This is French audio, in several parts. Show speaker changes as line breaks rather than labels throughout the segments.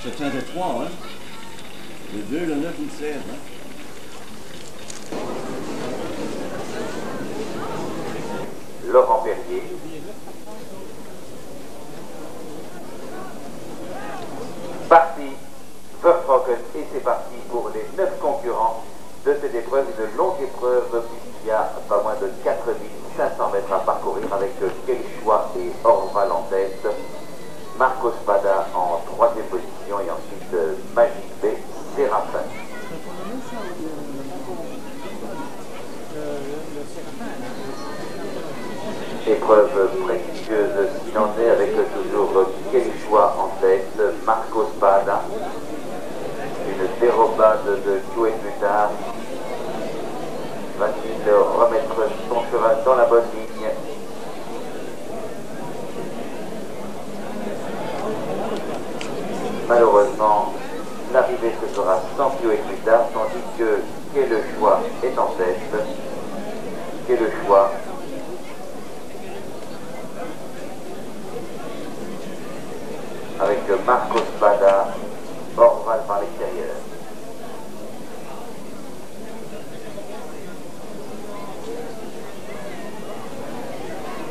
C'est un des trois, hein? Le 2, le 9 ou le 16, hein?
Laurent Perrier. Parti, Verfrocken, et c'est parti pour les 9 concurrents de cette épreuve, une longue épreuve puisqu'il y a pas moins de 4500 mètres à parcourir avec Quechua et Orval en tête, Marco Spada en 3e position et ensuite Magic B, Séraphin. Épreuve prestigieuse s'il en est avec toujours Quechua en tête, Marco Spada, une dérobade de Chouet Mutard. Va-t-il remettre son cheval dans la bonne ligne? Malheureusement, l'arrivée se fera sans Chouet Mutard, tandis que Quechua est en tête. Quechua avec Marco Spada, Orval par l'extérieur.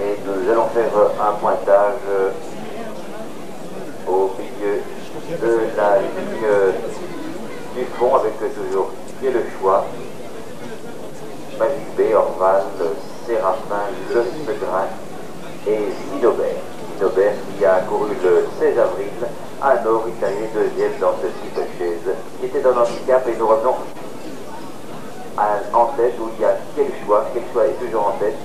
Et nous allons faire un pointage au milieu de la ligne du fond avec toujours Quechua, Magic B, Orval, Séraphin, Le Segrin et Sinobert. Sinobert qui a couru le 16 avril à Nord, italien deuxième dans ce type chaise, qui était dans l'handicap, et nous revenons en tête où il y a Quechua. Quechua est toujours en tête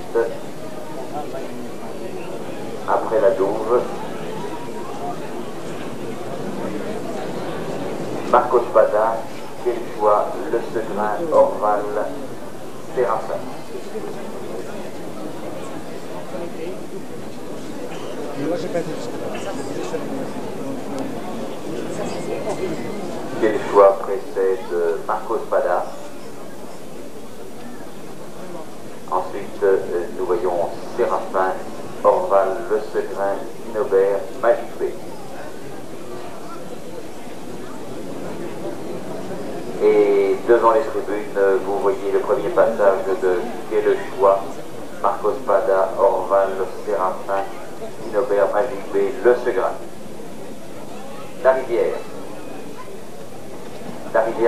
après la douve. Marco Spada, Quechua, Le Segrin, Orval, Séraphin. Quechua précède Marco Spada. Ensuite, nous voyons Séraphin, Orval, Le Segrin, Sinobert, Magic B. Et devant les tribunes, vous voyez le premier passage de Quechua, Marco Spada, Orval, Séraphin, Sinobert, Magic B, Le Segrin. La rivière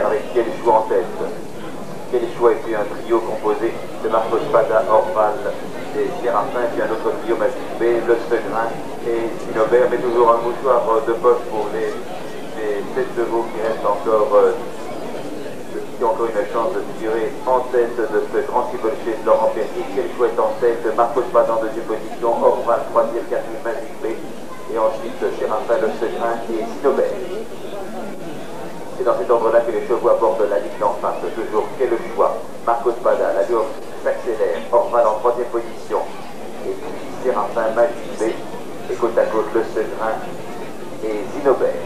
avec Quechua en tête. Quechua et puis un trio composé de Marco Spada, Orval et Séraphin, et puis un autre trio, Magic B, Le Segrin et Sinobert, mais toujours un mouchoir de poche pour les 7 chevaux qui restent encore, qui ont encore une chance de figurer en tête de ce grand steeplechase de Laurent Perrier. Quechua est en tête, Marco Spada en 2e position, Orval 3e, 4e, Magic B, et ensuite Séraphin, Le Segrin et Sinobert. C'est dans cet ordre-là que les chevaux abordent la ligne d'en face. Toujours Quechua, Marco Spada, la course s'accélère, Orval en 3e position, et puis Séraphin, Magic B, et côte à côte Le Segrin et Sinobert.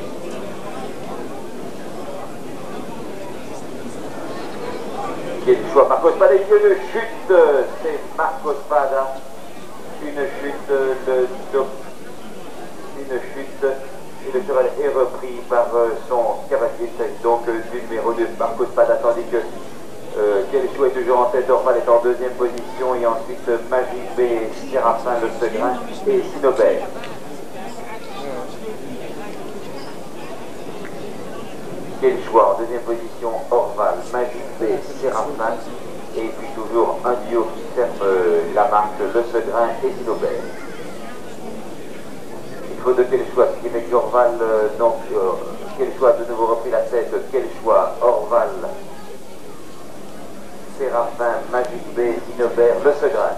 Quechua, Marco Spada, et une chute, c'est Marco Spada, une chute, et le cheval est repris par son cavalier, c'est donc du numéro 2, Marco Spada, tandis que Quechua est toujours en tête, Orval est en 2e position, et ensuite Magic B, Séraphin, Le Segrin et Sinobert. Quechua en 2e position, Orval, Magic B, Séraphin, et puis toujours un duo qui ferme la marque, Le Segrin et Sinobert. Il faut de Quechua, ce qui met qu'Orval, Quechua a de nouveau repris la tête, Quechua, Orval, Séraphin, Magic B, Sinobert, Le Segrin.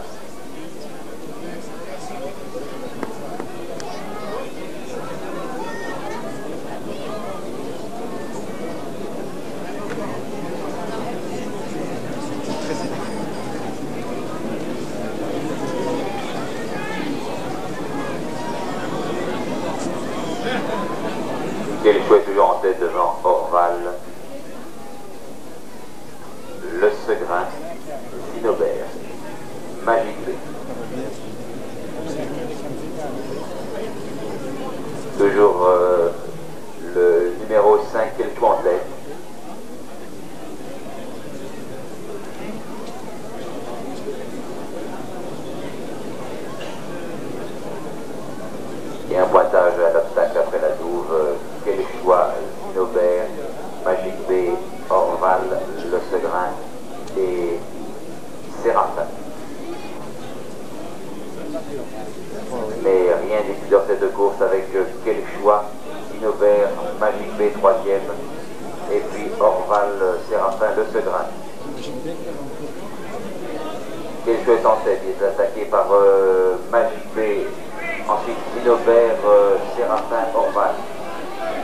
Quechua est toujours en tête devant Orval, Le Segrin, Sinobert, Magic B. Toujours le numéro Mais rien n'est dit dans cette course avec quel choix. Sinobert, Magic B 3e, et puis Orval, Séraphin, Le Segrin. Quel choix est en tête, il est attaqué par Magic B, ensuite Sinobert, Séraphin, Orval.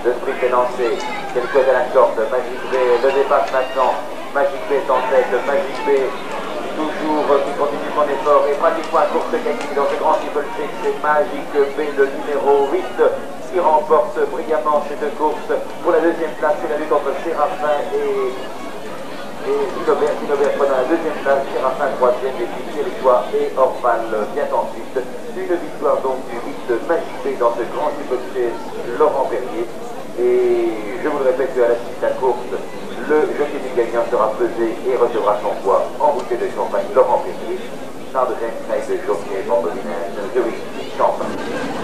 Le sprint est lancé, quel choix est à la corde, Magic B le dépasse maintenant, Magic B est en tête, Magic B toujours qui continue son effort et pratiquement à course gagnée dans ce grand steeplechase, c'est Magic B, le numéro 8, qui remporte brillamment cette course. Pour la deuxième place, c'est la lutte entre Séraphin et Sinobert. Sinobert prenant la deuxième place, Séraphin 3e, et puis Quel-Choix et Orval vient ensuite. Une victoire donc du 8 Magic B dans ce grand steeplechase Laurent Perrier. Et je vous le répète qu'à la suite de la course, le jockey du gagnant sera pesé et recevra son poids en bouteille de champagne Laurent Perrier. Charles de James de jockey Bambolinage, de Champagne.